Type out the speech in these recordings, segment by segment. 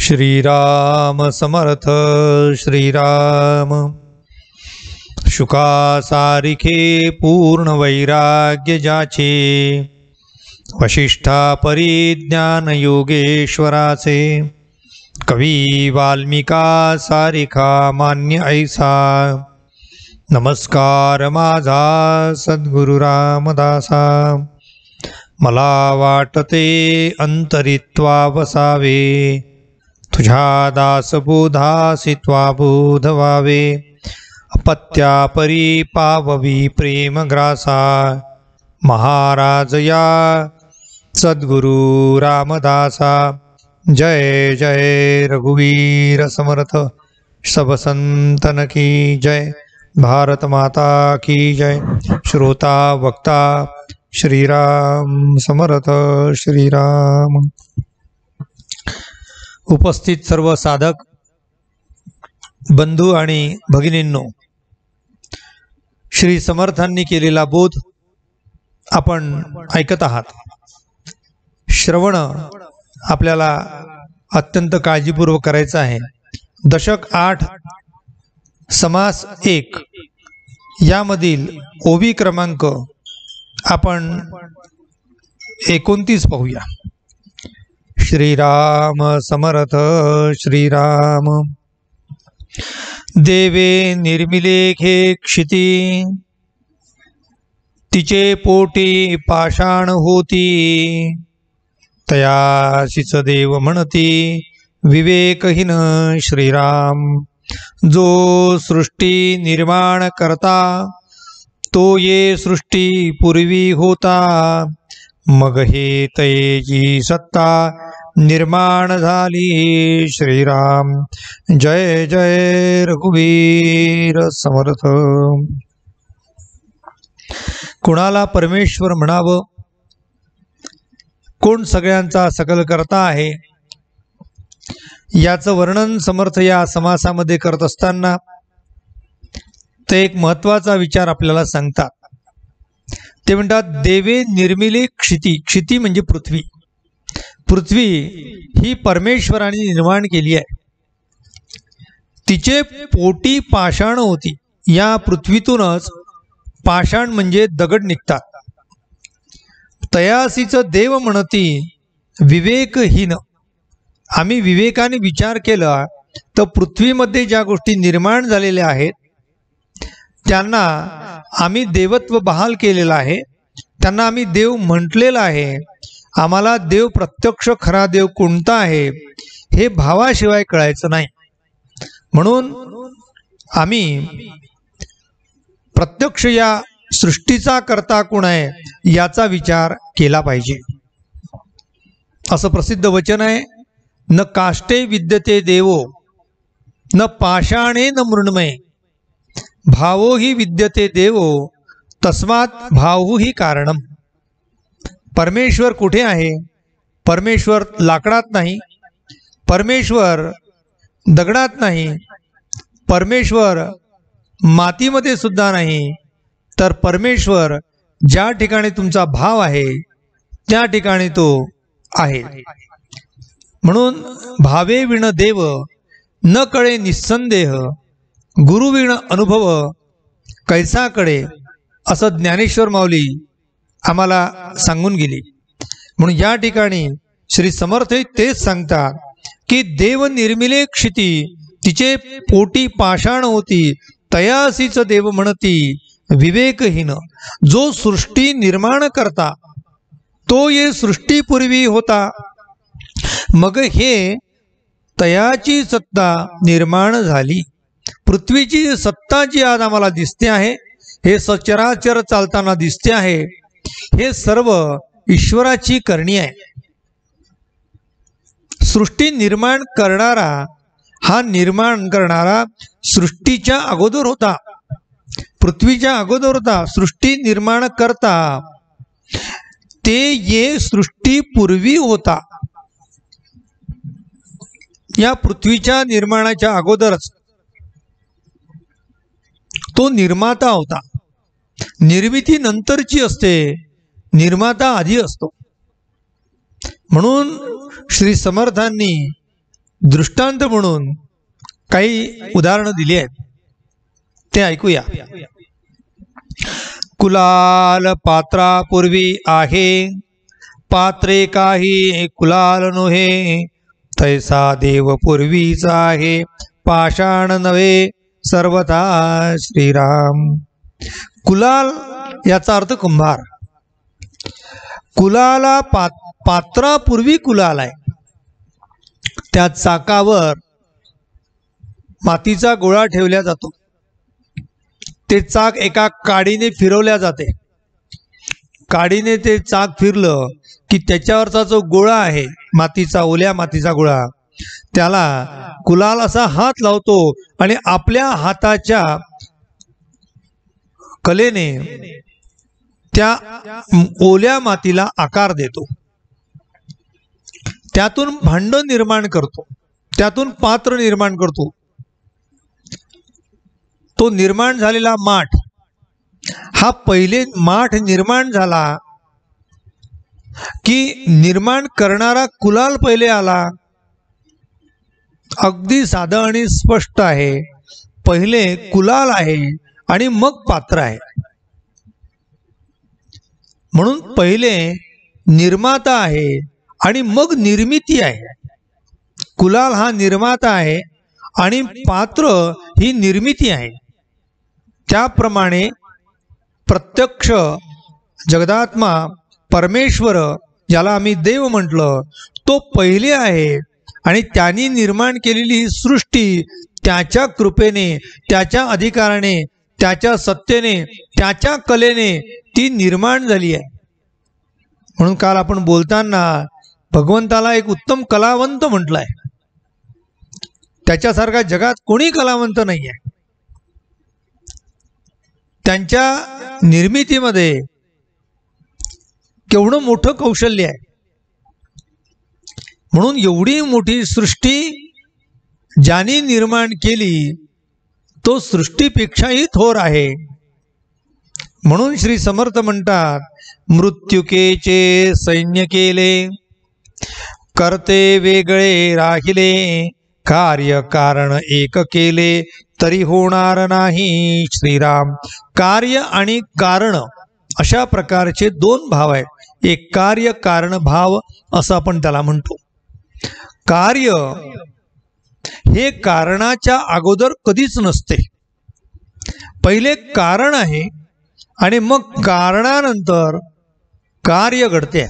श्रीराम समर्थ श्रीराम। शुका सारिखे पूर्ण वैराग्य जाचे, वशिष्ठा परिज्ञान योगेश्वराचे। कवी वाल्मिका सारिखा मान्य ऐसा, नमस्कार माझा सद्गुरु रामदासा। मला वाटते अंतरित्वा वसावे, तुझ्या दासबोधासित्वा बोध व्हावे। अपत्या परी पाववी प्रेम ग्रासा, महाराज या सद्गुरु रामदासा। जय जय रघुवीर समर्थ, सब संतन की जय। भारत माता की जय। श्रोता वक्ता श्रीराम समर्थ श्रीराम। उपस्थित सर्व साधक बंधू आणि भगिनींनो, श्री समर्थांनी केलेला बोध आपण ऐकत आहात। श्रवण आपल्याला अत्यंत काळजीपूर्वक करायचं आहे। दशक 8 समास 1 यामधील ओवी क्रमांक आपण 29 पाहूया। श्रीराम समर्थ श्रीराम। देवे निर्मिलेखे क्षिती, तिचे पोटी पाषाण होती। तयासीच देव म्हणती विवेकहीन श्रीराम। जो सृष्टी निर्माण करता, तो ये सृष्टी पूर्वी होता। मग हे तयेची सत्ता निर्माण झाली श्रीराम। जय जय रघुवीर समर्थ। कुणाला परमेश्वर म्हणावं, कोण सगळ्यांचा सकल करता आहे, याचं वर्णन समर्थ या समासामध्ये करत असताना ते एक महत्त्वाचा विचार आपल्याला सांगतात। ते म्हणतात, देवे निर्मिले क्षिती। क्षिती म्हणजे पृथ्वी। पृथ्वी ही परमेश्वराने निर्माण केली आहे। तिचे पोटी पाषाण होती। या पृथ्वीतूनच पाषाण म्हणजे दगड निघतात। तयासीच देव म्हणती विवेकहीन। आम्ही विवेकाने विचार केला तर पृथ्वीमध्ये ज्या गोष्टी निर्माण झालेल्या आहेत त्यांना आम्ही देवत्व बहाल केलेलं आहे, त्यांना आम्ही देव म्हटलेलं आहे। आम्हाला देव प्रत्यक्ष खरा देव कोणता आहे हे भावाशिवाय कळायचं नाही। म्हणून आम्ही प्रत्यक्ष या सृष्टीचा करता कोण आहे याचा विचार केला पाहिजे। असं प्रसिद्ध वचन आहे, न काष्टे विद्यते देवो, न पाषाणे न मृण्मये। भावो ही विद्यते देवो, तस्मात् भावो ही कारणम। परमेश्वर कुठे आहे? परमेश्वर लाकडात नाही, परमेश्वर दगडात नाही, परमेश्वर मातीमध्ये सुद्धा नाही, तर परमेश्वर ज्या ठिकाणी तुमचा भाव आहे त्या ठिकाणी तो आहे। म्हणून भावे विण देव, न कळे निस्संदेह। गुरुविण अनुभव कैसा कडे, असं ज्ञानेश्वर माऊली आम्हाला सांगून गेली। म्हणून या ठिकाणी श्री समर्थ तेच सांगतात की देव निर्मिले क्षिती, तिचे पोटी पाषाण होती। तयासीच देव म्हणती विवेकहीन। जो सृष्टी निर्माण करता, तो ये सृष्टीपूर्वी होता। मग हे तयाची सत्ता निर्माण झाली। पृथ्वीची सत्ता जी आज आम्हाला दिसते आहे, हे सचराचर चालताना दिसते आहे, हे सर्व ईश्वराची करणी आहे। सृष्टी निर्माण करणारा, हा निर्माण करणारा सृष्टीच्या अगोदर होता, पृथ्वीच्या अगोदर होता। सृष्टी निर्माण करता ते ये सृष्टी पूर्वी होता। या पृथ्वीच्या निर्माणाच्या अगोदरच तो निर्माता होता। निर्मिती नंतरची असते, निर्माता आधी असतो। म्हणून श्री समर्थांनी दृष्टांत म्हणून काही उदाहरणं दिली आहेत, ते ऐकूया. कुलाल पात्रापूर्वी आहे, पात्रे काही कुलाल नोहे, तैसा देव पूर्वीचा आहे, पाषाण नव्हे सर्वथा श्रीराम. कुलाल याचा अर्थ कुंभार. कुलाला पात्रापूर्वी कुलाल आहे. त्या चाकावर मातीचा गोळा ठेवला जातो. ते चाक एका काडीने फिरवल्या जाते. काडीने ते चाक फिरलं की त्याच्यावरचा जो गोळा आहे मातीचा, ओल्या मातीचा गोळा, त्याला कुलाल असा हात लावतो आणि आपल्या हाताच्या कलेने त्या ओल्या मातीला आकार देतो. त्यातून भांड निर्माण करतो, त्यातून पात्र निर्माण करतो. तो निर्माण झालेला माठ, हा पहिले माठ निर्माण झाला की निर्माण करणारा कुलाल पहिले आला. अगदी साधं आणि स्पष्ट आहे. पहिले कुलाल आहे आणि मग पात्र आहे. म्हणून पहिले निर्माता आहे आणि मग निर्मिती आहे. कुलाल हा निर्माता आहे आणि पात्र ही निर्मिती आहे. त्याप्रमाणे प्रत्यक्ष जगदात्मा परमेश्वर, ज्याला आम्ही देव म्हटलं, तो पहिले आहे आणि त्यांनी निर्माण केलेली ही सृष्टी त्याच्या कृपेने, त्याच्या अधिकाराने, त्याच्या सत्तेने, त्याच्या कलेने ती निर्माण झाली आहे. म्हणून काल आपण बोलताना भगवंताला एक उत्तम कलावंत म्हटलंय. त्याच्यासारखा जगात कोणी कलावंत नाही आहे. त्यांच्या निर्मितीमध्ये केवढं मोठं कौशल्य आहे. म्हणून एवढी मोठी सृष्टी ज्याने निर्माण केली तो सृष्टीपेक्षाही थोर आहे. म्हणून श्री समर्थ म्हणतात, मृत्युकेचे सैन्य केले, करते वेगळे राहिले, कार्य कारण एक केले, तरी होणार नाही श्रीराम. कार्य आणि कारण अशा प्रकारचे दोन भाव आहेत. एक कार्य कारण भाव असं आपण त्याला म्हणतो. कार्य हे कारणाच्या अगोदर कधीच नसते. पहिले कारण आहे आणि मग कारणानंतर कार्य घडते.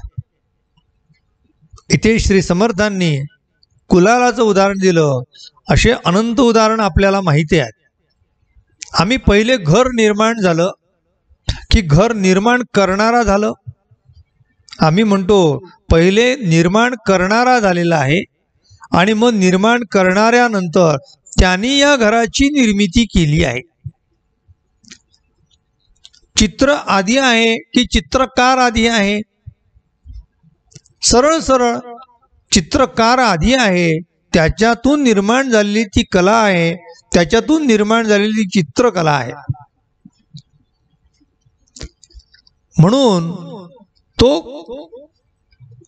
इथे श्री समर्थांनी कुलालाचं उदाहरण दिलं. असे अनंत उदाहरण आपल्याला माहिती आहेत. आम्ही पहिले घर निर्माण झालं की घर निर्माण करणारा झालं. आम्ही म्हणतो पहिले निर्माण करणारा झालेला आहे आणि मग निर्माण करणाऱ्यानंतर त्यांनी या घराची निर्मिती केली आहे. चित्र आधी आहे की चित्रकार आधी आहे? सरळ सरळ चित्रकार आधी आहे, त्याच्यातून निर्माण झालेली ती कला आहे, त्याच्यातून निर्माण झालेली चित्रकला आहे. म्हणून तो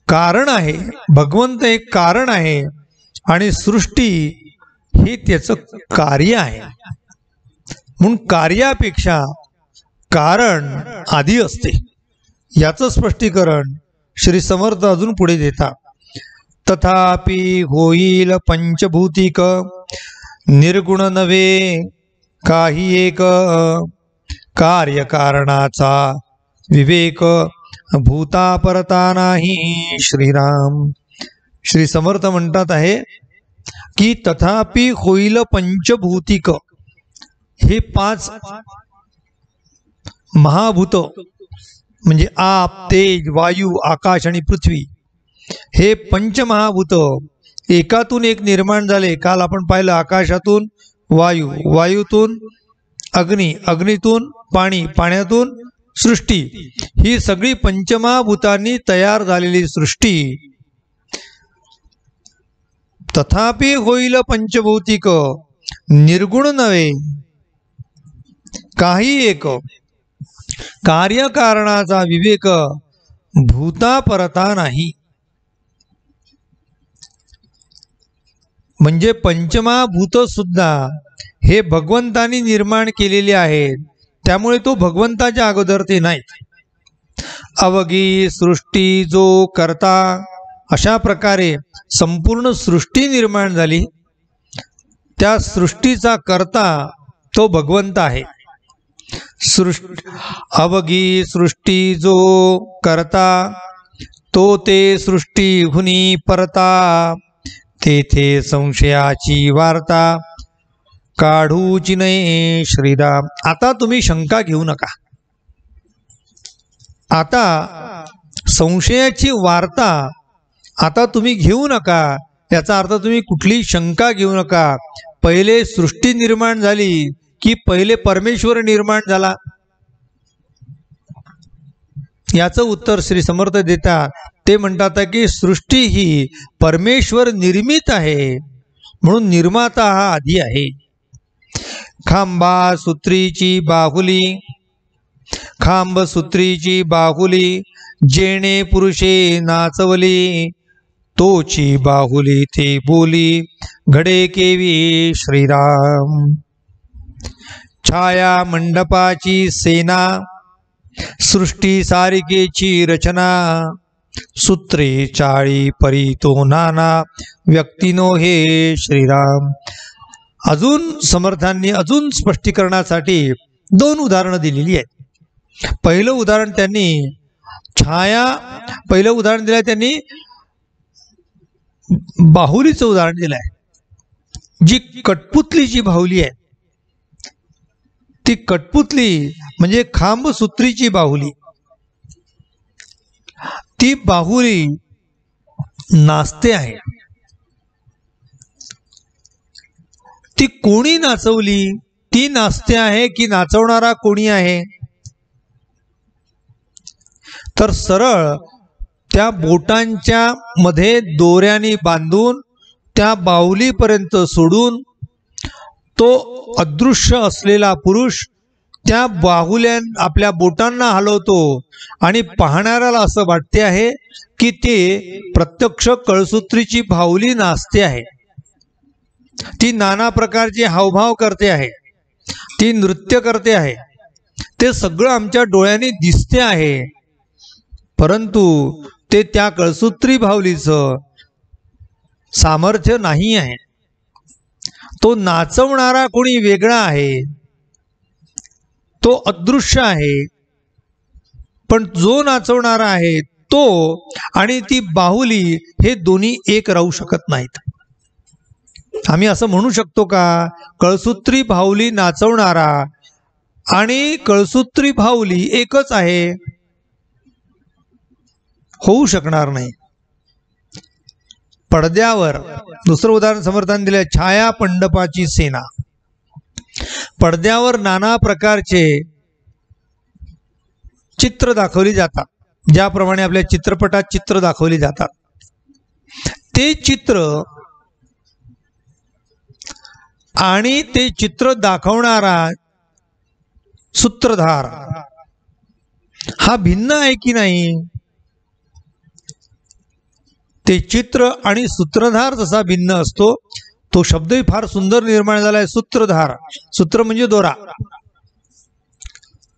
कारण आहे. भगवंत एक कारण आहे आणि सृष्टी हे त्याचं कार्य आहे. म्हणून कार्यापेक्षा कारण आधी असते. याचं स्पष्टीकरण श्री समर्थ अजून पुढे देतात. तथापि होईल पंचभूतिक, निर्गुण नव्हे काही एक, कार्य कारणाचा विवेक भूता परता नाही श्रीराम. श्री समर्थ म्हणतात आहे की तथापि होईल पंचभूतिक. हे पाच महाभूत म्हणजे आप, तेज, वायू, आकाश आणि पृथ्वी, हे पंचमहाभूत एकातून एक निर्माण झाले. काल आपण पाहिलं, आकाशातून वायू, वायूतून अग्नी, अग्नीतून पाणी, पाण्यातून सृष्टी. ही सगळी पंचमहाभूतांनी तयार झालेली सृष्टी. तथापि होईल पंचभौतिक, निर्गुण नव्हे काही एक, कार्यकारणाचा विवेक भूता परता नाही. म्हणजे पंचमहाभूत सुद्धा हे भगवंतानी निर्माण केलेले आहेत, त्यामुळे तो भगवंताच्या अगोदर ते नाहीत। अवघी सृष्टी जो करता, अशा प्रकारे संपूर्ण सृष्टी निर्माण झाली, त्या सृष्टीचा कर्ता तो भगवंत आहे। अवघी सृष्टी जो करता, तो ते सृष्टी हुनी परता, तेथे संशयाची वार्ता काढूची नये श्रीराम। आता तुम्ही शंका घेऊ नका, आता संशयाची वार्ता आता तुम्ही घेऊ नका, याचा अर्थ तुम्ही कुठली शंका घेऊ नका। पहिले सृष्टी निर्माण झाली की पहिले परमेश्वर निर्माण झाला, याचं उत्तर श्री समर्थ देतात। ते म्हणतात की सृष्टी ही परमेश्वर निर्मित आहे, म्हणून निर्माता हा आधी आहे। खांबा सूत्रीची बाहुली, खांब सूत्रीची बाहुली, जेणे पुरुषे नाचवली, तोची बाहुली ते बोली, घडे केवी श्रीराम। छाया मंडपाची सेना, सृष्टी सारिकेची रचना, सूत्रे चाळी परी तो नाना, व्यक्तिनो हे श्रीराम। अजून समर्थांनी अजून स्पष्टीकरणासाठी दोन उदाहरणं दिलेली आहेत। पहिलं उदाहरण त्यांनी पहिलं उदाहरण दिलं त्यांनी बाहुलीचं उदाहरण दिलं आहे। जी कठपुतलीची बाहुली आहे, ती कठपुतली म्हणजे खांब सूत्रीची बाहुली, ती बाहुली नाचते आहे। ती कोणी नाचवली, ती नाचते आहे की नाचवणारा कोणी आहे? तर सरळ त्या बोटांच्या मध्ये दोऱ्याने बांधून त्या बाहुलीपर्यंत सोडून तो अदृश्य असलेला पुरुष त्या बाहुल्या आपल्या बोटांना हलवतो आणि पाहणाऱ्याला असं वाटते आहे की ते प्रत्यक्ष कळसूत्रीची बाहुली नाचते आहे। ती नाना प्रकारचे हावभाव करते आहे, ती नृत्य करते आहे, ते सगळं आमच्या डोळ्यांनी दिसते आहे, परंतु ते त्या कळसूत्री बाहुलीचं सामर्थ्य नाही आहे। तो नाचवणारा कोणी वेगळा आहे, तो अदृश्य आहे, पण जो नाचवणारा आहे तो आणि ती बाहुली हे दोन्ही एक राहू शकत नाहीत। आम्ही असं म्हणू शकतो का कळसूत्री बाहुली नाचवणारा आणि कळसूत्री बाहुली एकच आहे? होऊ शकणार नाही। पडद्यावर दुसरं उदाहरण समर्थान दिले, छाया मंडपाची सेना। पडद्यावर नाना प्रकारचे चित्र दाखवली जातात, ज्याप्रमाणे आपल्या चित्रपटात चित्र दाखवली जातात, ते चित्र आणि ते चित्र दाखवणारा सूत्रधार हा भिन्न आहे की नाही? ते चित्र आणि सूत्रधार जसा भिन्न असतो, तो शब्दही फार सुंदर निर्माण झाला आहे, सूत्रधार। सूत्र म्हणजे दोरा।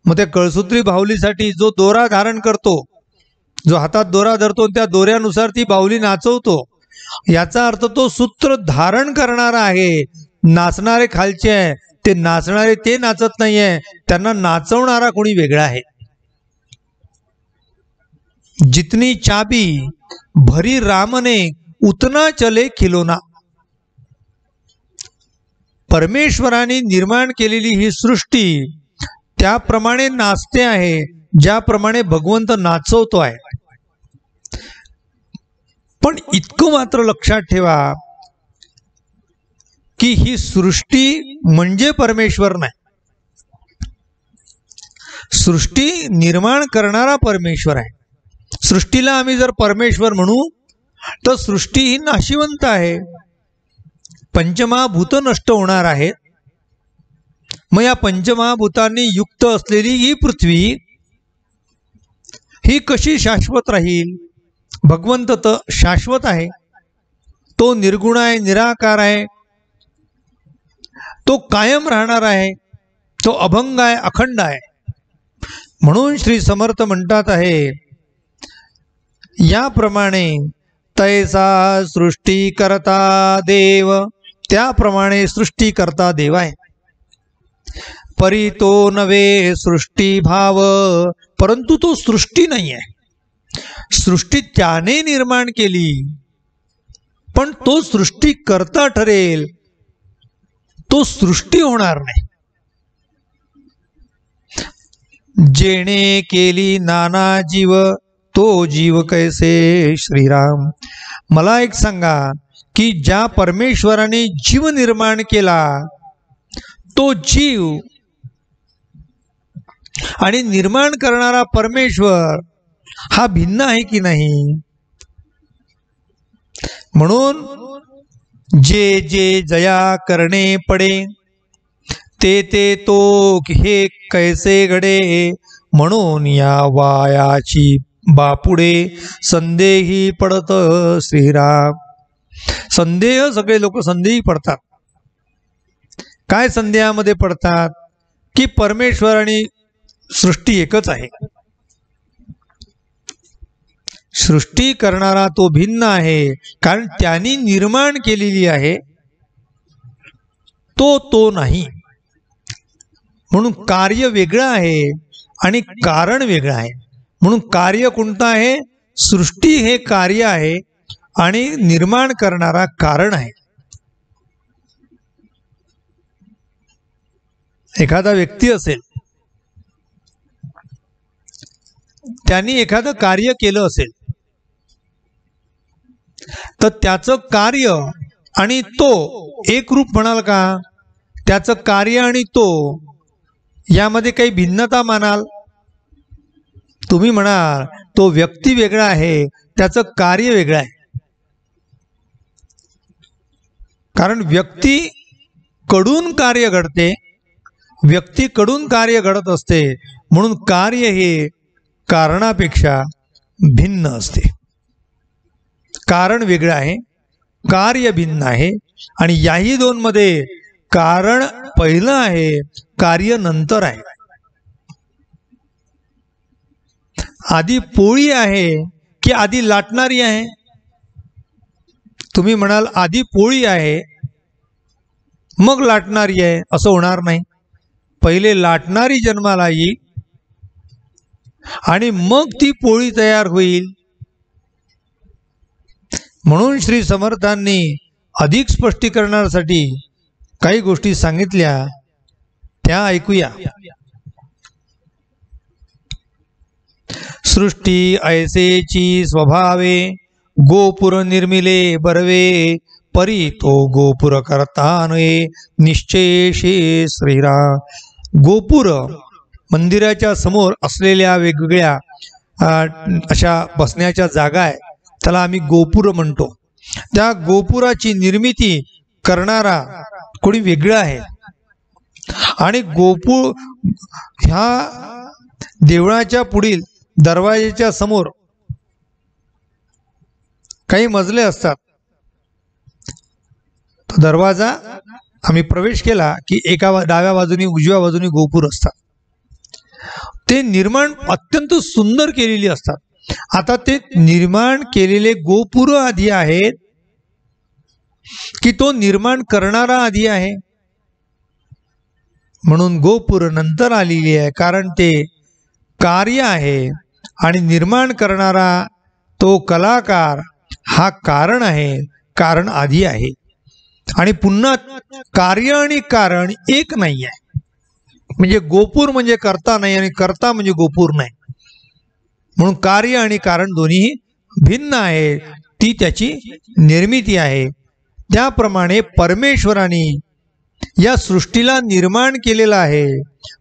मग त्या कळसूत्री बाहुलीसाठी जो दोरा धारण करतो, जो हातात दोरा धरतो, त्या दोऱ्यानुसार ती बाहुली नाचवतो, याचा अर्थ तो सूत्र धारण करणारा आहे। नाचणारे खालचे आहे, ते नाचणारे ते नाचत नाहीये, त्यांना नाचवणारा कोणी वेगळा आहे। जितनी चाबी भरी रामने उतना चले खिलोना। परमेश्वराने निर्माण केलेली ही सृष्टी त्याप्रमाणे नाचते आहे, ज्याप्रमाणे भगवंत नाचवतो आहे। पण इतकं मात्र लक्षात ठेवा की ही सृष्टी म्हणजे परमेश्वर नाही। सृष्टी निर्माण करणारा परमेश्वर आहे। सृष्टीला आम्ही जर परमेश्वर म्हणू तर सृष्टी ही नाशिवंत आहे, पंचमहाभूत नष्ट होणार आहेत। मग या पंचमहाभूतांनी युक्त असलेली ही पृथ्वी ही कशी शाश्वत राहील? भगवंत तर शाश्वत आहे, तो निर्गुण आहे, निराकार आहे, तो कायम राहणार आहे, तो अभंग आहे, अखंड आहे. म्हणून श्री समर्थ म्हणतात आहे याप्रमाणे तैसा सृष्टी करता देव, त्याप्रमाणे सृष्टी करता देव आहे. परी तो नवे सृष्टी भाव, परंतु तो सृष्टी नाही आहे. सृष्टी त्याने निर्माण केली, पण तो सृष्टी करता ठरेल, तो सृष्टी होणार नाही. जेणे केली नाना जीव, तो जीव कैसे श्रीराम. मला एक सांगा की ज्या परमेश्वराने जीव निर्माण केला, तो जीव आणि निर्माण करणारा परमेश्वर हा भिन्न आहे की नाही. म्हणून जे जे जया करणे पडे, ते ते तो हे कैसे घडे. म्हणून या वायाची बापुडे संदेही पडत श्रीराम. संदेह सगळे लोक संदेही पडतात. काय संदेहामध्ये पडतात की परमेश्वर आणि सृष्टी एकच आहे. सृष्टी करणारा तो भिन्न आहे, कारण त्यांनी निर्माण केलेली आहे, तो नाही. म्हणून कार्य वेगळं आहे आणि कारण वेगळं आहे. म्हणून कार्य कोणतं आहे? सृष्टी हे कार्य आहे आणि निर्माण करणारा कारण आहे. एखादा व्यक्ती असेल, त्यांनी एखादं कार्य केलं असेल, तर त्याचं कार्य आणि तो एक रूप म्हणाल का? त्याचं कार्य आणि तो यामध्ये काही भिन्नता मानाल? तुम्ही म्हणाल तो व्यक्ती वेगळा आहे, त्याचं कार्य वेगळं आहे. कारण व्यक्तीकडून कार्य घडते, व्यक्तीकडून कार्य घडत असते, म्हणून कार्य हे कारणापेक्षा भिन्न असते. कारण वेगळं आहे, कार्य भिन्न आहे. आणि याही दोन मध्ये कारण पहिलं आहे, कार्य नंतर आहे. आधी पोळी आहे की आधी लाटणारी आहे? तुम्ही म्हणाल आधी पोळी आहे मग लाटणारी आहे, असं होणार नाही. पहिले लाटणारी जन्माला येईल आणि मग ती पोळी तयार होईल. म्हणून श्री समर्थांनी अधिक स्पष्टीकरणासाठी काही गोष्टी सांगितल्या, त्या ऐकूया. सृष्टी ऐसेची स्वभावे, गोपुर निर्मिले बरवे, परी तो गोपुर करता नये निश्चयेशे श्रीराम. गोपुर मंदिराच्या समोर असलेल्या वेगवेगळ्या अशा बसण्याच्या जागा आहे, त्याला आम्ही गोपुर म्हणतो. त्या गोपुराची निर्मिती करणारा कोणी वेगळा आहे. आणि गोपुर ह्या देवळाच्या पुढील दरवाजेच्या समोर काही मजले असतात. तो दरवाजा आम्ही प्रवेश केला की एका डाव्या बाजूनी उजव्या बाजूनी गोपुर असतात. ते निर्माण अत्यंत सुंदर केलेली असतात. आता ते निर्माण केलेले गोपुर आधी आहेत की तो निर्माण करणारा आधी आहे? म्हणून गोपुर नंतर आलेली आहे, कारण ते कार्य आहे आणि निर्माण करणारा तो कलाकार हा कारण आहे. कारण आधी आहे. आणि पुन्हा कार्य आणि कारण एक नाही आहे. म्हणजे गोपुर म्हणजे करता नाही आणि करता म्हणजे गोपुर नाही. म्हणून कार्य आणि कारण दोन्ही भिन्न आहे. ती त्याची निर्मिती आहे. त्याप्रमाणे परमेश्वराने या सृष्टीला निर्माण केलेलं आहे.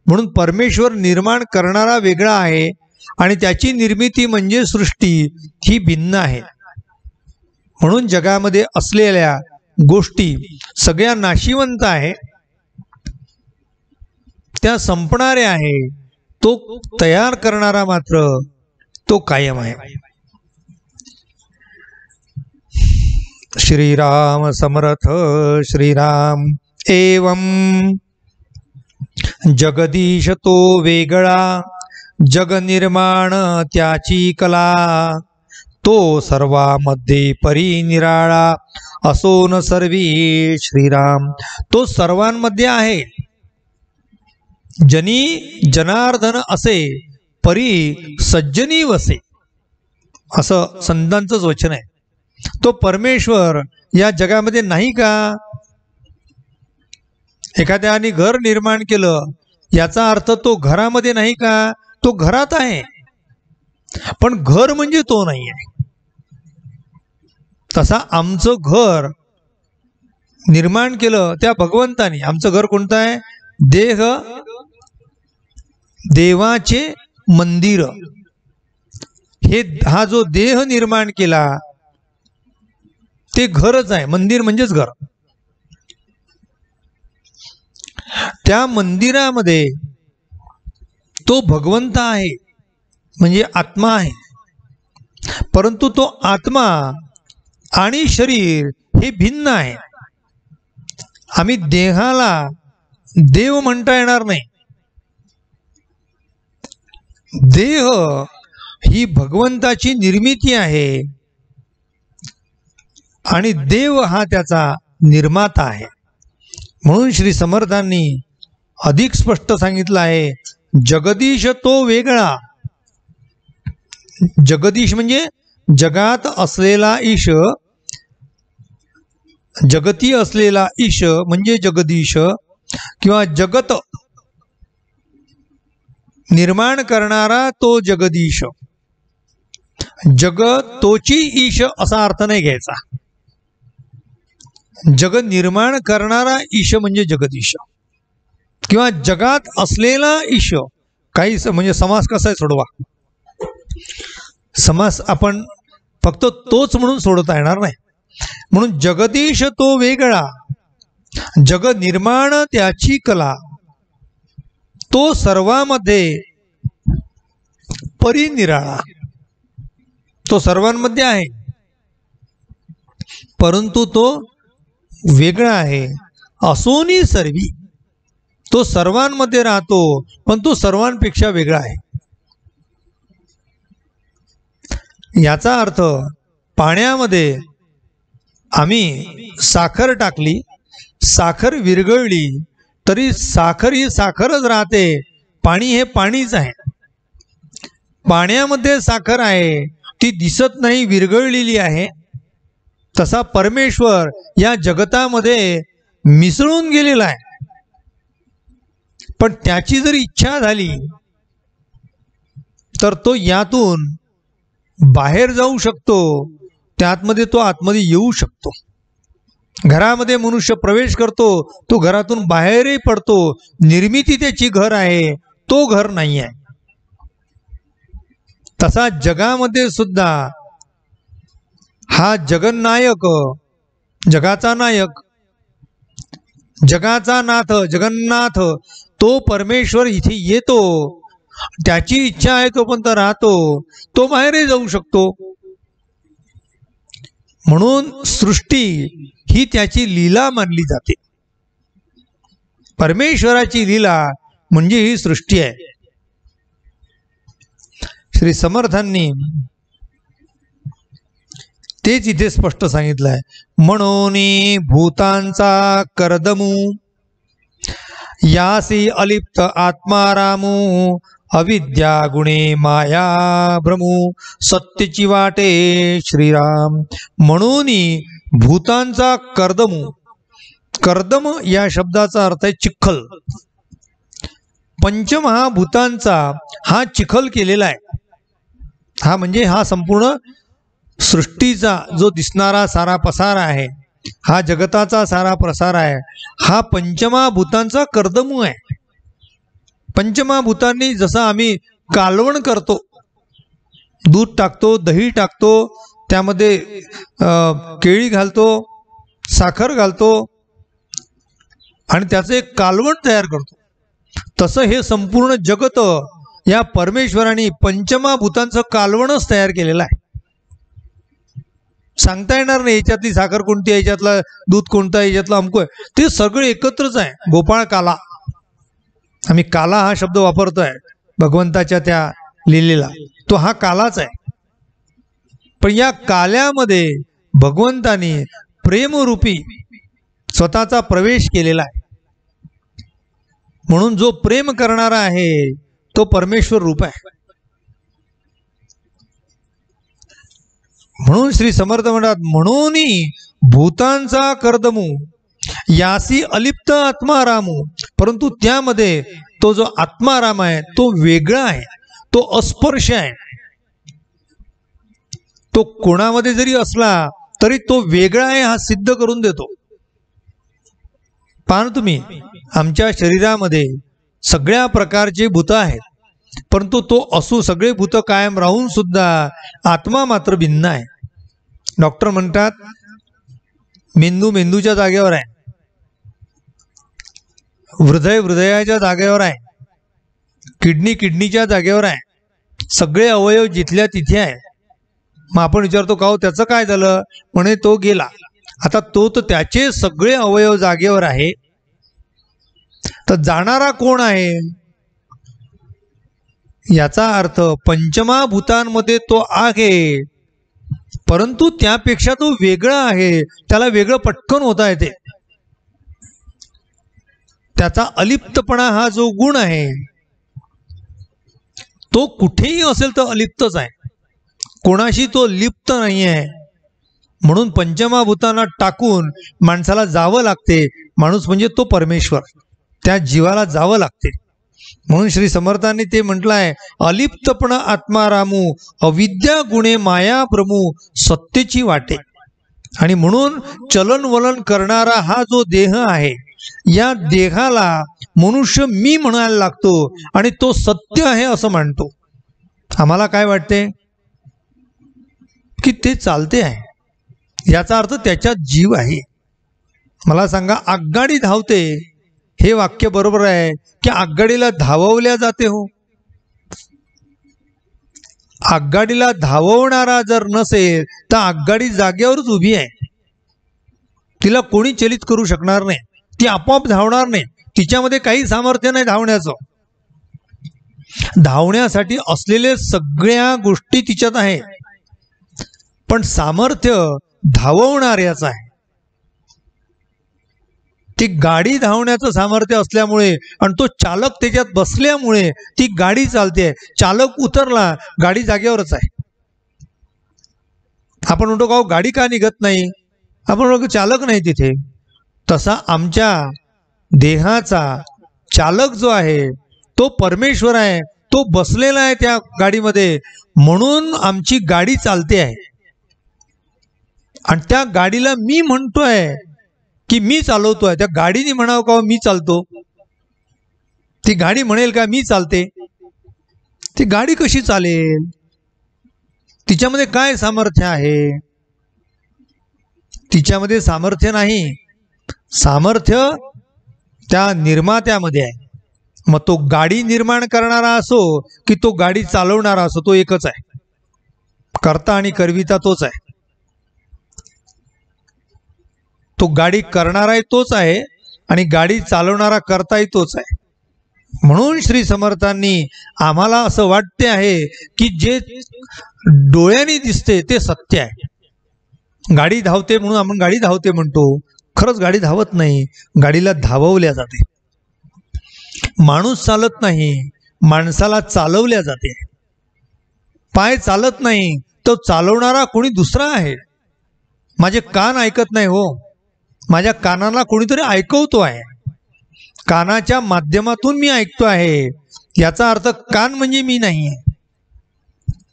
म्हणून परमेश्वर निर्माण करणारा वेगळा आहे आणि त्याची निर्मिती म्हणजे सृष्टी ही भिन्न आहे. म्हणून जगामध्ये असलेल्या गोष्टी सगळ्या नाशिवंत आहे, त्या संपणाऱ्या आहे. तो तयार करणारा मात्र तो कायम आहे. श्रीराम समर्थ श्रीराम एवं जगदीश तो वेगळा जग निर्माण त्याची कला तो सर्वांमध्ये परिनिराळा असो न सर्वी श्रीराम तो सर्वांमध्ये आहे जनी जनार्दन असे परी सज्जनी वसे असं संतांचंच वचन आहे। तो परमेश्वर या जगामध्ये नाही का? एखाद्याने घर निर्माण केलं याचा अर्थ तो घरामध्ये नाही का? तो घरात आहे पण घर म्हणजे तो नाही आहे। तसा आमचं घर निर्माण केलं त्या भगवंताने। आमचं घर कोणतं आहे? देह देवाचे मंदिर हे हा जो देह निर्माण केला ते घरच आहे। मंदिर म्हणजेच घर। त्या मंदिरामध्ये तो भगवंत आहे म्हणजे आत्मा आहे परंतु तो आत्मा आणि शरीर हे भिन्न आहे। आम्ही देहाला देव म्हणता येणार नाही। देह ही भगवंताची निर्मिती आहे आणि देव हा त्याचा निर्माता आहे। म्हणून श्री समर्थांनी अधिक स्पष्ट सांगितलं आहे जगदीश तो वेगळा। जगदीश म्हणजे जगात असलेला ईश, जगती असलेला ईश म्हणजे जगदीश किंवा जगत निर्माण करणारा तो जगदीश। जग तोची ईश असा अर्थ नाही घ्यायचा। जग निर्माण करणारा ईश म्हणजे जगदीश किंवा जगात असलेला ईश। काही म्हणजे समास कसा आहे सोडवा। समास आपण फक्त तोच म्हणून सोडता येणार नाही। म्हणून जगदीश तो वेगळा जग निर्माण त्याची कला तो सर्वांमध्ये परिनिराळा। तो सर्वांमध्ये आहे परंतु तो वेगळा आहे। असोनी सर्वी तो सर्वांमध्ये राहतो पण तो सर्वांपेक्षा वेगळा आहे। याचा अर्थ पाण्यामध्ये आम्ही साखर टाकली, साखर विरघळली तरी साखर ही साखरच राहते। पाणी हे पाणीच आहे। पाण्यामध्ये साखर आहे ती दिसत नाही, विरघळलेली आहे। तसा परमेश्वर या जगतामध्ये मिसळून गेलेला आहे पण त्याची जर इच्छा झाली तर तो यातून बाहेर जाऊ शकतो। त्यातमध्ये तो आतमध्ये येऊ शकतो। घरामध्ये मनुष्य प्रवेश करतो तो घरातून बाहेरही पडतो। निर्मिती त्याची घर आहे, तो घर नाही आहे। तसा जगामध्ये सुद्धा हा जगन्नायक जगाचा नायक जगाचा नाथ जगन्नाथ तो परमेश्वर इथे येतो। त्याची इच्छा आहे तोपर्यंत राहतो, तो बाहेरही जाऊ शकतो। म्हणून सृष्टी ही त्याची लीला मानली जाते। परमेश्वराची लीला म्हणजे ही सृष्टी आहे। श्री समर्थांनी तेच इथे स्पष्ट सांगितलं आहे। म्हणून भूतांचा कर्दमू यासी अलिप्त आत्मारामू अविद्या गुणे माया भ्रमू सत्यची वाटे श्रीराम। म्हणून भूतांचा कर्दमू, कर्दम या शब्दाचा अर्थ आहे चिखल। पंचमहाभूतांचा हा चिखल केलेला आहे। हा म्हणजे हा संपूर्ण सृष्टीचा जो दिसणारा सारा पसार आहे, हा जगताचा सारा प्रसार आहे, हा पंचमहाभूतांचा कर्दमू आहे। पंचमहाभूतांनी जसं आम्ही कालवण करतो, दूध टाकतो, दही टाकतो, त्यामध्ये केळी घालतो, साखर घालतो आणि त्याचं एक कालवण तयार करतो, तसं हे संपूर्ण जगत या परमेश्वराने पंचमहाभूतांचं कालवणच तयार केलेलं आहे। सांगता येणार नाही याच्यातली साखर कोणती आहे, याच्यातलं दूध कोणतं आहे, याच्यातलं अमको आहे, ते सगळे एकत्रच आहे. गोपाळ काला, आम्ही काला हा शब्द वापरतोय भगवंताच्या त्या लीलेला, तो हा कालाच आहे. पण या काल्यामध्ये भगवंताने प्रेमरूपी स्वतःचा प्रवेश केलेला आहे. म्हणून जो प्रेम करणारा आहे तो परमेश्वर रूप आहे. म्हणून श्री समर्थ म्हणतात, म्हणून भूतांचा कर्दमू यासी अलिप्त आत्मारामू. परंतु त्यामध्ये तो जो आत्माराम आहे तो वेगळा आहे, तो अस्पर्श आहे. तो कोणामध्ये जरी असला तरी तो वेगळा आहे हा सिद्ध करून देतो. पाहन तुम्ही, आमच्या शरीरामध्ये सगळ्या प्रकारचे भूत आहेत, परंतु तो असू सगळे भूत कायम राहून सुद्धा आत्मा मात्र भिन्न आहे. डॉक्टर म्हणतात मेंदू मेंदूच्या जागेवर आहे, हृदय हृदयाच्या जागेवर आहे, किडनी किडनीच्या जागेवर आहे, सगळे अवयव जिथल्या तिथे आहे. मग आपण विचारतो का हो त्याचं काय झालं, म्हणे तो गेला. आता तो तर त्याचे सगळे अवयव जागेवर आहे, तर जाणारा कोण आहे? याचा अर्थ पंचमहाभूतांमध्ये तो आहे, परंतु त्यापेक्षा तो वेगळा आहे, त्याला वेगळं पटकन होता येते. त्याचा अलिप्तपणा हा जो गुण आहे तो कुठेही असेल तर अलिप्तच आहे, कोणाशी तो लिप्त नाही आहे. म्हणून पंचमहाभूतांना टाकून माणसाला जावं लागते. माणूस म्हणजे तो परमेश्वर, त्या जीवाला जावं लागते. म्हणून श्री समर्थांनी ते म्हटलं आहे, अलिप्तपण आत्मारामू अविद्या गुणे माया भ्रमू सत्तेची वाटे. आणि म्हणून चलन वलन करणारा हा जो देह आहे, या देहाला मनुष्य मी म्हणायला लागतो आणि तो सत्य आहे असं म्हणतो. आम्हाला काय वाटते की ते चालते आहे, याचा अर्थ त्याच्यात जीव आहे. मला सांगा, आगगाडी धावते हे वाक्य बरोबर आहे की आगगाडीला धाववल्या जाते? हो, आगगाडीला धाववणारा जर नसेल तर आगगाडी जागेवरच उभी आहे, तिला कोणी चलित करू शकणार नाही, ती आपोआप धावणार नाही, तिच्यामध्ये काही सामर्थ्य नाही धावण्याचं. धावण्यासाठी असलेले सगळ्या गोष्टी तिच्यात आहे, पण सामर्थ्य धाववणाऱ्याचं आहे. ती गाडी धावण्याचं सामर्थ्य असल्यामुळे आणि तो चालक त्याच्यात बसल्यामुळे ती गाडी चालते. चालक उतरला, गाडी जागेवरच आहे. आपण म्हणतो का गाडी का निघत नाही, आपण म्हणतो चालक नाही तिथे. तसा आमच्या देहाचा चालक जो आहे तो परमेश्वर आहे, तो बसलेला आहे त्या गाडीमध्ये, म्हणून आमची गाडी चालते आहे. आणि त्या गाडीला मी म्हणतोय की मी चालवतोय, त्या गाडीने म्हणावं का मी चालतो? ती गाडी म्हणेल का मी चालते? ती गाडी कशी चालेल? तिच्यामध्ये काय सामर्थ्य आहे? तिच्यामध्ये सामर्थ्य नाही, सामर्थ्य त्या निर्मात्यामध्ये आहे. मग तो गाडी निर्माण करणारा असो की तो गाडी चालवणारा असो, तो एकच आहे. कर्ता आणि करविता तोच आहे. तो गाडी करणाराही तोच आहे आणि गाडी चालवणारा करताही तोच आहे. म्हणून श्री समर्थांनी आम्हाला असं वाटते आहे की जे डोळ्यांनी दिसते ते सत्य आहे. गाडी धावते म्हणून आपण गाडी धावते म्हणतो, खरंच गाडी धावत नाही, गाडीला धाववल्या जाते. माणूस चालत नाही, माणसाला चालवल्या जाते. पाय चालत नाही, तो चालवणारा कोणी दुसरा आहे. माझे कान ऐकत नाही, हो, माझ्या कानाला कोणीतरी ऐकवतो आहे, कानाच्या माध्यमातून मी ऐकतो आहे. याचा अर्थ कान म्हणजे मी नाही आहे,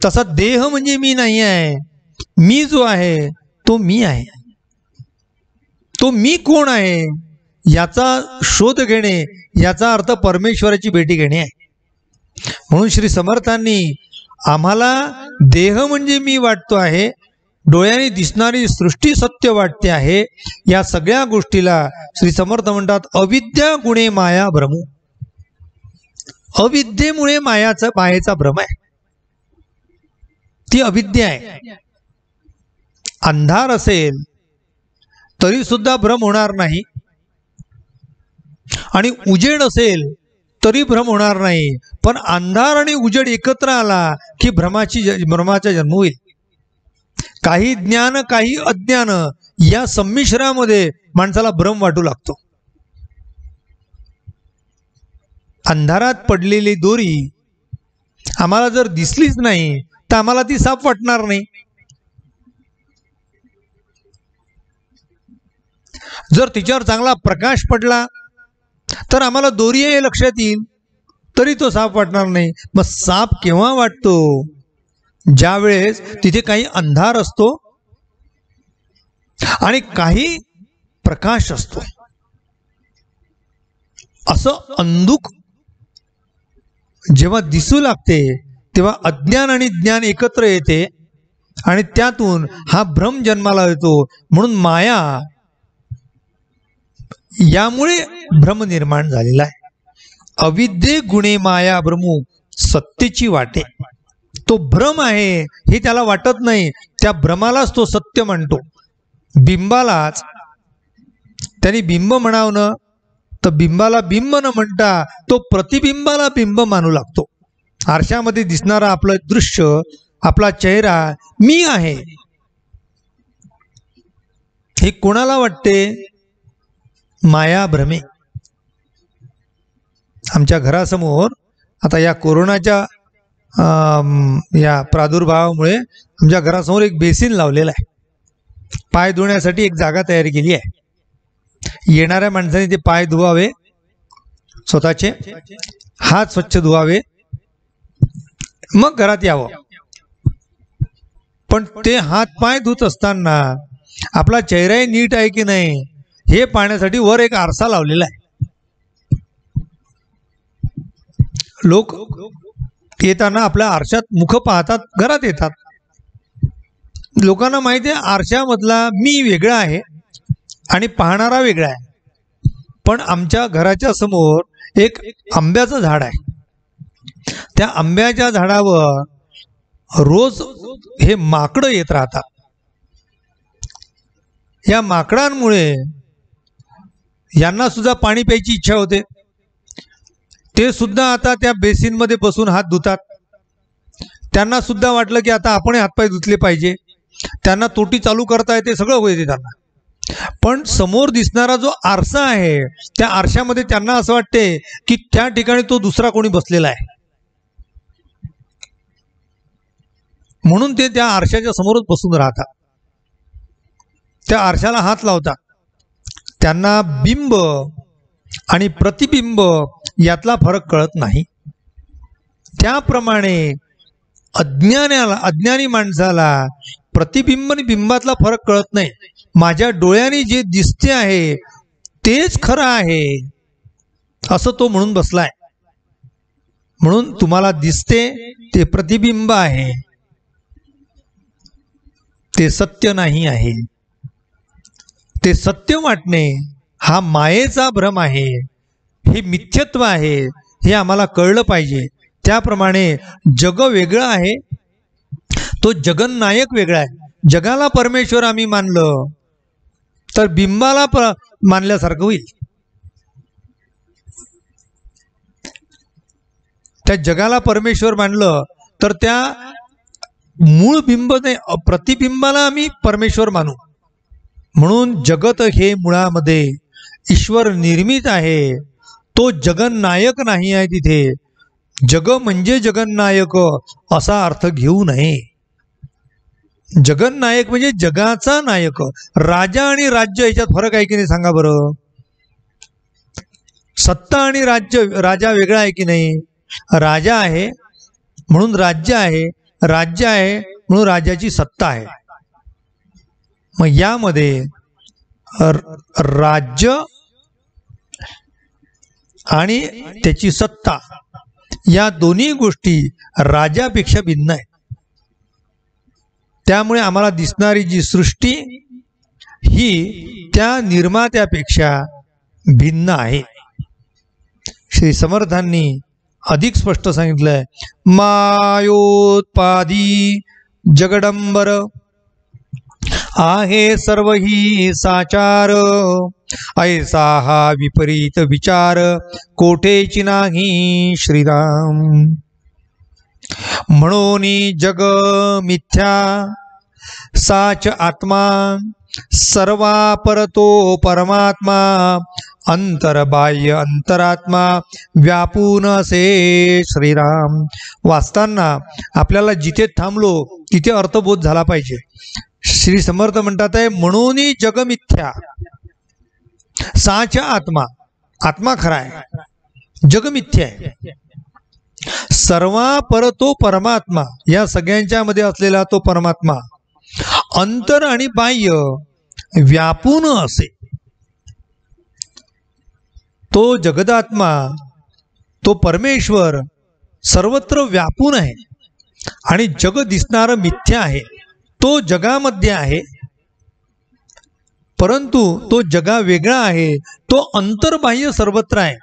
तसा देह म्हणजे मी नाही आहे. मी जो आहे तो मी आहे. तो मी कोण आहे याचा शोध घेणे, याचा अर्थ परमेश्वराची भेटी घेणे आहे. म्हणून श्री समर्थांनी आम्हाला देह म्हणजे मी वाटतो आहे, डोळ्याने दिसणारी सृष्टी सत्य वाटते आहे. या सगळ्या गोष्टीला श्री समर्थ म्हणतात अविद्या गुणे माया भ्रमू. अविद्येमुळे मायेचा भ्रम आहे, ती अविद्या आहे. अंधार असेल तरी सुद्धा भ्रम होणार नाही, आणि उजेड असेल तरी भ्रम होणार नाही. पण अंधार आणि उजेड एकत्र आला की भ्रमाचा जन्म होईल. काही ज्ञान काही अज्ञान या संमिश्रामध्ये माणसाला भ्रम वाटू लागतो. अंधारात पडलेली दोरी आम्हाला जर दिसलीच नाही तर आम्हाला ती साप वाटणार नाही. जर तिच्यावर चांगला प्रकाश पडला तर आम्हाला दोरी आहे लक्षात येईल, तरी तो साप वाटणार नाही. मग साप केव्हा वाटतो? ज्या वेळेस तिथे काही अंधार असतो आणि काही प्रकाश असतो. असं अंधुक जेव्हा दिसू लागते तेव्हा अज्ञान आणि ज्ञान एकत्र येते आणि त्यातून हा भ्रम जन्माला येतो. म्हणून माया, यामुळे भ्रम निर्माण झालेला आहे. अविद्ये गुणे माया भ्रमू सत्तेची वाटे. तो भ्रम आहे हे त्याला वाटत नाही, त्या भ्रमालाच तो सत्य म्हणतो. बिंबालाच त्यांनी बिंब म्हणावं तर बिंबाला बिंब न म्हणता तो प्रतिबिंबाला बिंब मानू लागतो. आरशामध्ये दिसणारा आपलं दृश्य, आपला चेहरा मी आहे हे कोणाला वाटते? माया भ्रमे. आमच्या घरासमोर आता या कोरोनाच्या या प्रादुर्भावामुळे आमच्या घरासमोर एक बेसिन लावलेला आहे. पाय धुण्यासाठी एक जागा तयार केली आहे. येणाऱ्या माणसाने ते पाय धुवावे, स्वतःचे हात स्वच्छ धुवावे, मग घरात यावं. पण ते हात पाय धुत असताना आपला चेहराही नीट आहे की नाही हे पाहण्यासाठी वर एक आरसा लावलेला आहे. लोक येताना आपल्या आरशात मुख पाहतात, घरात येतात. लोकांना माहिती आहे आरशामधला मी वेगळा आहे आणि पाहणारा वेगळा आहे. पण आमच्या घराच्या समोर एक आंब्याचं झाड आहे. त्या आंब्याच्या झाडावर रोज हे माकडं येत राहतात. या माकडांमुळे यांना सुद्धा पाणी प्यायची इच्छा होते. ते सुद्धा आता त्या बेसिनमध्ये बसून हात धुतात. त्यांना सुद्धा वाटलं की आता आपण हातपाय धुतले पाहिजे. त्यांना तोटी चालू करता येते, सगळं होते त्यांना. पण समोर दिसणारा जो आरसा आहे त्या आरशामध्ये त्यांना असं वाटते की त्या ठिकाणी तो दुसरा कोणी बसलेला आहे, म्हणून ते त्या आरशाच्या समोरच बसून राहतात. त्या आरशाला हात लावतात. त्यांना बिंब आणि प्रतिबिंब यातला फरक कळत नाही. त्याप्रमाणे अज्ञानी माणसाला प्रतिबिंब आणि बिंबातला फरक कळत नाही. माझ्या डोळ्याने जे दिसते आहे तेच खरं आहे असं तो म्हणून बसलाय. म्हणून तुम्हाला दिसते ते प्रतिबिंब आहे, ते सत्य नाही आहे. ते सत्य वाटणे हा मायेचा भ्रम आहे, हे मिथ्यत्व आहे, हे आम्हाला कळलं पाहिजे. त्याप्रमाणे जग वेगळं आहे, तो जगन्नायक वेगळा आहे. जगाला परमेश्वर आम्ही मानलं तर बिंबाला मानल्यासारखं होईल. त्या जगाला परमेश्वर मानलं तर त्या मूळ बिंब प्रतिबिंबाला आम्ही परमेश्वर मानू. म्हणून जगत हे मुळामध्ये ईश्वर निर्मित आहे, तो जगन्नायक नाही आहे. तिथे जग म्हणजे जगन्नायक असा अर्थ घेऊ नये. जगन्नायक म्हणजे जगाचा नायक. राजा आणि राज्य याच्यात फरक आहे की नाही सांगा बरं? सत्ता आणि राज्य, राजा वेगळा आहे की नाही? राजा आहे म्हणून राज्य आहे, राज्य आहे म्हणून राजाची सत्ता आहे. मग यामध्ये राज्य आणि त्याची सत्ता या दोन्ही गोष्टी राजापेक्षा भिन्न आहेत. त्यामुळे आम्हाला दिसणारी जी सृष्टी ही त्या निर्मात्यापेक्षा भिन्न आहे. श्री समर्थांनी अधिक स्पष्ट सांगितलंय, मायोत्पादी जगडंबर आहे सर्व ही साचार, ऐसा हा विपरीत विचार कोठेची नाही श्रीराम. म्हणून जग मिथ्या साच आत्मा, सर्वा परतो परमात्मा, अंतरबाह्य अंतरात्मा व्यापून असे श्रीराम. वाचताना आपल्याला जिथे थांबलो तिथे अर्थबोध झाला पाहिजे. श्री समर्थ म्हणतात आहे म्हणून जग मिथ्या साच आत्मा, आत्मा खरा आहे, जग मिथ्या आहे. सर्वा परतो परमात्मा, या सगळ्यांच्या मध्ये असलेला तो परमात्मा अंतर आणि बाह्य व्यापून असे. तो जगदात्मा, तो परमेश्वर सर्वत्र व्यापून आहे आणि जग दिसणारं मिथ्या आहे. तो जगामध्ये आहे परंतु तो जगा वेगळा आहे, तो अंतर्बाह्य सर्वत्र आहे.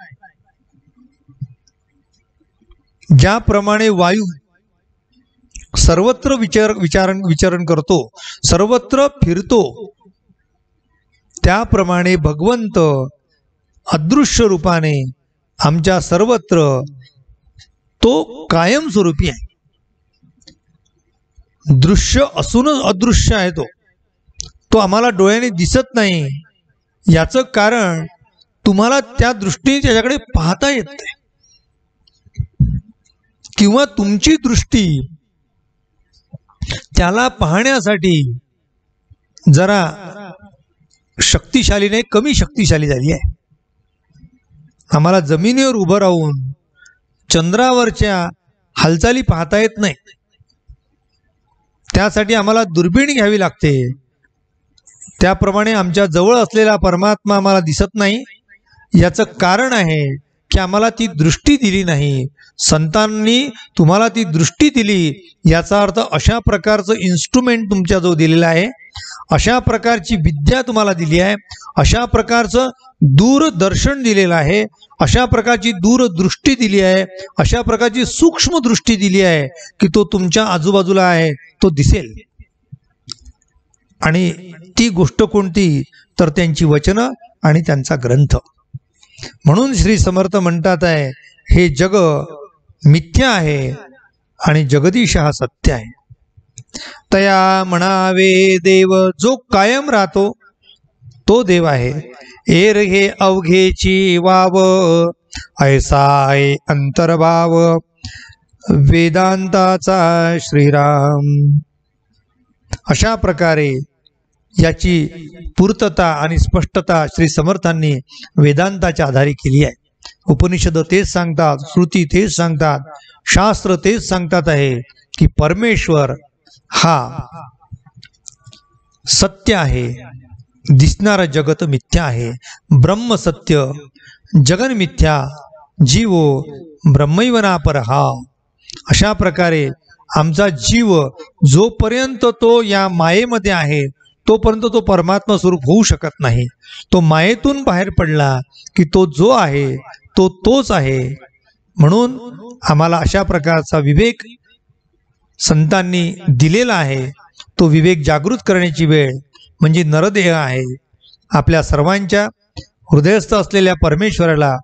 ज्याप्रमाणे वायू सर्वत्र विचरण करतो, सर्वत्र फिरतो, त्याप्रमाणे भगवंत अदृश्य रूपाने आमच्या सर्वत्र तो कायमस्वरूपी आहे. दृश्य असूनच अदृश्य आहे. तो आम्हाला डोळ्याने दिसत नाही. याचं कारण तुम्हाला त्या दृष्टीने त्याच्याकडे पाहता येत नाही, किंवा तुमची दृष्टी त्याला पाहण्यासाठी जरा शक्तिशाली नाही, कमी शक्तिशाली झाली आहे. आम्हाला जमिनीवर उभं राहून चंद्रावरच्या हालचाली पाहता येत नाही. त्यासाठी आम्हाला दुर्बीण घ्यावी लागते. त्याप्रमाणे आमच्या जवळ असलेला परमात्मा आम्हाला दिसत नाही. याचं कारण आहे की आम्हाला ती दृष्टी दिली नाही. संतांनी तुम्हाला ती दृष्टी दिली, याचा अर्थ अशा प्रकारचं इन्स्ट्रुमेंट तुमच्याजवळ दिलेलं आहे, अशा प्रकारची विद्या तुम्हाला दिली आहे, अशा प्रकारचं दूरदर्शन दिलेलं आहे, अशा प्रकारची दूरदृष्टी दिली आहे, अशा प्रकारची सूक्ष्म दृष्टी दिली आहे की तो तुमच्या आजूबाजूला आहे, तो दिसेल. आणि ती गोष्ट कोणती तर त्यांची वचनं आणि त्यांचा ग्रंथ. म्हणून श्री समर्थ म्हणतात आहे हे जग मिथ्या आहे आणि जगदीश हा सत्य आहे. तया म्हणावे देव, जो कायम राहतो तो देव आहे. एर हे अवघेची वाव, ऐसा आहे अंतर्भाव वेदांताचा श्रीराम. अशा प्रकारे याची पूर्तता आणि स्पष्टता श्री समर्थांनी वेदांताच्या आधारे केली आहे. उपनिषद तेच सांगतात, श्रुती तेच सांगतात, शास्त्र तेच सांगतात आहे की परमेश्वर हा सत्य आहे, दिसणारा जगत मिथ्या आहे. ब्रह्म सत्य, जगन मिथ्या, जीवो ब्रह्मैवनापर हा. अशा प्रकारे आमचा जीव जोपर्यंत तो या मायेमध्ये आहे तोपर्यंत तो परमात्मा स्वरूप होऊ शकत नाही. तो मायेतून बाहेर पडला की तो जो आहे तो तोच आहे. म्हणून आम्हाला अशा प्रकारचा विवेक संतांनी दिलेला आहे. तो विवेक जागृत करण्याची वेळ म्हणजे नरदेह आहे. आपल्या सर्वांच्या हृदयस्थ असलेल्या परमेश्वराला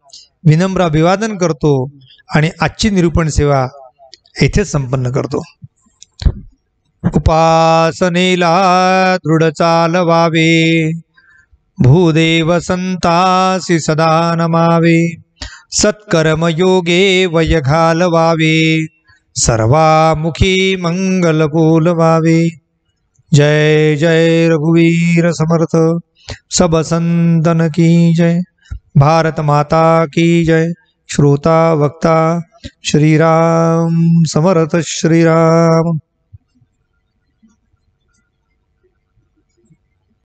विनम्र अभिवादन करतो आणि आजची निरूपण सेवा येथेच संपन्न करतो. उपासनेला दृढ चालवावे, भूदेव संतासी सदा नमावे. सत्कर्म योगे वय घालवावे, सर्वामुखी मंगल बोलवावे. जय जय रघुवीर समर्थ, सब संतन की जय. भारत माता की जय. श्रोता वक्ता श्रीराम समर्थ श्रीराम.